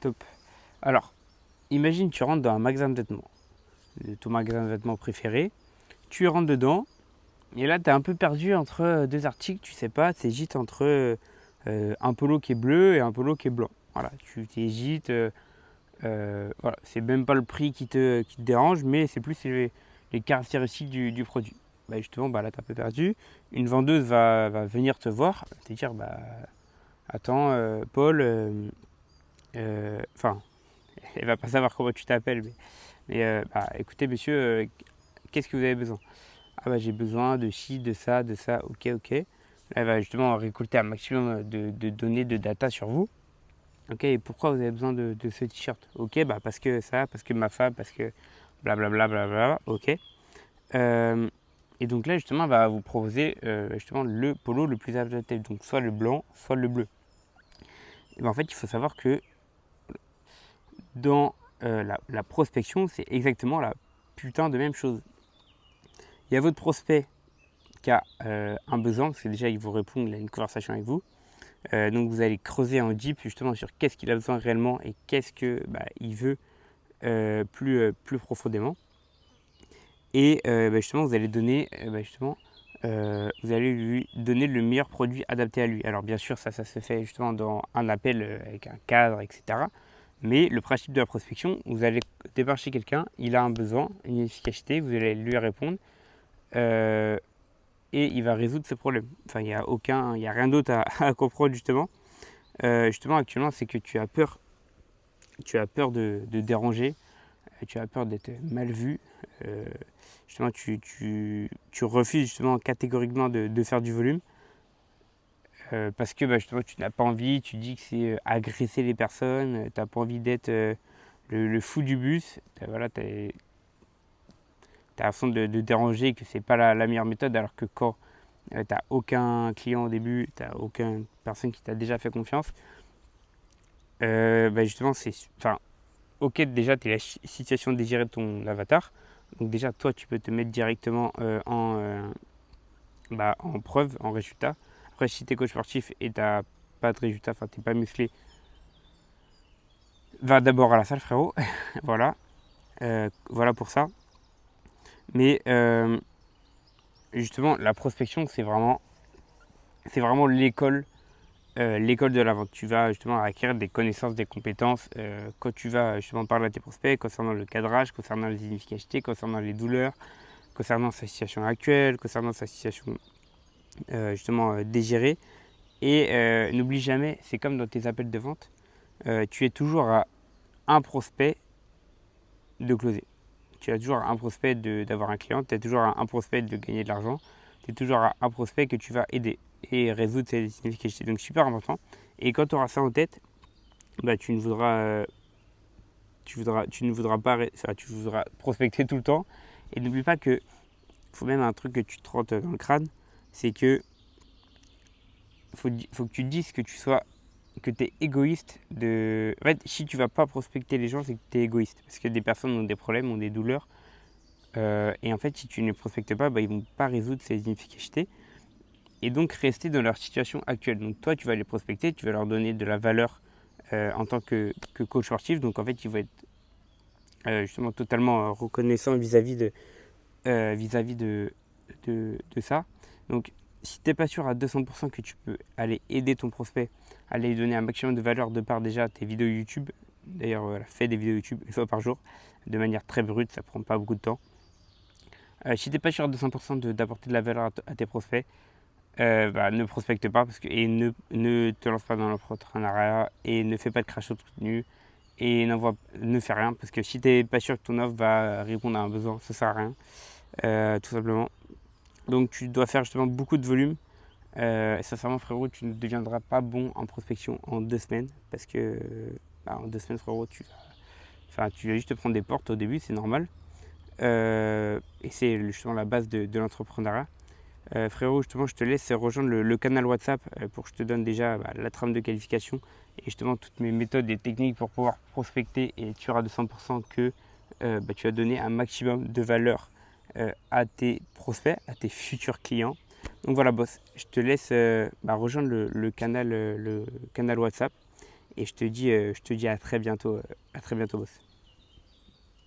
Top. Alors, imagine tu rentres dans un magasin de vêtements, ton magasin de vêtements préféré, tu rentres dedans, et là tu es un peu perdu entre deux articles, tu sais pas, tu hésites entre un polo qui est bleu et un polo qui est blanc. Voilà, tu t'hésites, voilà, c'est même pas le prix qui te dérange, mais c'est plus les caractéristiques du produit. Bah justement, bah là tu es un peu perdu, une vendeuse va venir te voir, te dire, bah attends, Paul, enfin, elle va pas savoir comment tu t'appelles, mais bah, écoutez, monsieur, qu'est-ce que vous avez besoin? Ah bah j'ai besoin de ci, de ça, ok, ok. Là, elle va justement récolter un maximum de données, de data sur vous. Ok, et pourquoi vous avez besoin de ce t-shirt? Ok, bah parce que ça, parce que ma femme, parce que blablabla, blablabla, ok. Euh, et donc là, justement, elle va vous proposer justement le polo le plus adapté, donc soit le blanc, soit le bleu. Et ben, en fait, il faut savoir que dans la prospection, c'est exactement la putain de même chose. Il y a votre prospect qui a un besoin, parce que déjà il vous répond, il a une conversation avec vous. Donc vous allez creuser en deep justement sur qu'est-ce qu'il a besoin réellement et qu'est-ce que il veut plus profondément. Et justement vous allez donner vous allez lui donner le meilleur produit adapté à lui. Alors bien sûr ça se fait justement dans un appel avec un cadre, etc. Mais le principe de la prospection, vous allez démarcher quelqu'un, il a un besoin, une efficacité, vous allez lui répondre. Euh, et il va résoudre ce problème. Enfin, il y a rien d'autre à comprendre justement. Justement, actuellement, c'est que tu as peur de déranger, tu as peur d'être mal vu. Euh, Justement, tu refuses justement catégoriquement de faire du volume parce que justement, tu n'as pas envie. Tu dis que c'est agresser les personnes. Tu n'as pas envie d'être le fou du bus. Voilà, tu as la façon de déranger et que c'est pas la meilleure méthode. Alors que quand t'as aucun client au début, t'as aucune personne qui t'a déjà fait confiance, justement, enfin, ok, déjà, tu es la situation désirée de ton avatar. Donc, déjà, toi, tu peux te mettre directement en preuve, en résultat. Après, si tu es coach sportif et t'as pas de résultat, enfin, t'es pas musclé, va d'abord à la salle, frérot. Voilà. Voilà pour ça. Mais justement, la prospection, c'est vraiment l'école de la vente. Tu vas justement acquérir des connaissances, des compétences quand tu vas justement parler à tes prospects concernant le cadrage, concernant les inefficacités, concernant les douleurs, concernant sa situation actuelle, concernant sa situation désirée. Et n'oublie jamais, c'est comme dans tes appels de vente, tu es toujours à un prospect de closer. Tu as toujours un prospect d'avoir un client, tu es toujours à un prospect de gagner de l'argent, tu es toujours à un prospect que tu vas aider et résoudre ces inefficacités. Donc super important. Et quand tu auras ça en tête, tu ne voudras pas, enfin, tu voudras prospecter tout le temps. Et n'oublie pas que, faut même un truc que tu te rentres dans le crâne, c'est que faut que tu dises que tu es égoïste En fait, si tu vas pas prospecter les gens, c'est que tu es égoïste. Parce que des personnes ont des problèmes, ont des douleurs. Et en fait, si tu ne les prospectes pas, ils vont pas résoudre ces inefficacités. Et donc rester dans leur situation actuelle. Donc toi, tu vas les prospecter, tu vas leur donner de la valeur en tant que coach sportif. Donc en fait, ils vont être justement totalement reconnaissants vis-à-vis de ça. Donc si tu n'es pas sûr à 200% que tu peux aller aider ton prospect, aller lui donner un maximum de valeur de par déjà tes vidéos YouTube. D'ailleurs, fais des vidéos YouTube une fois par jour, de manière très brute, ça prend pas beaucoup de temps. Si tu n'es pas sûr à 200% d'apporter de la valeur à tes prospects, ne prospecte pas et ne te lance pas dans l'entrepreneuriat et ne fais pas de crachat de contenu et ne fais rien parce que si tu n'es pas sûr que ton offre va répondre à un besoin, ça sert à rien, tout simplement. Donc tu dois faire justement beaucoup de volume. Et sincèrement, frérot, tu ne deviendras pas bon en prospection en 2 semaines parce que en 2 semaines, frérot, tu vas juste te prendre des portes au début, c'est normal. Et c'est justement la base de l'entrepreneuriat. Frérot, justement, je te laisse rejoindre le canal WhatsApp pour que je te donne déjà la trame de qualification et justement toutes mes méthodes et techniques pour pouvoir prospecter et tu auras de 100% que tu as donné un maximum de valeur à tes prospects, à tes futurs clients. Donc voilà, boss, je te laisse rejoindre le canal WhatsApp Et je te dis à très bientôt, boss.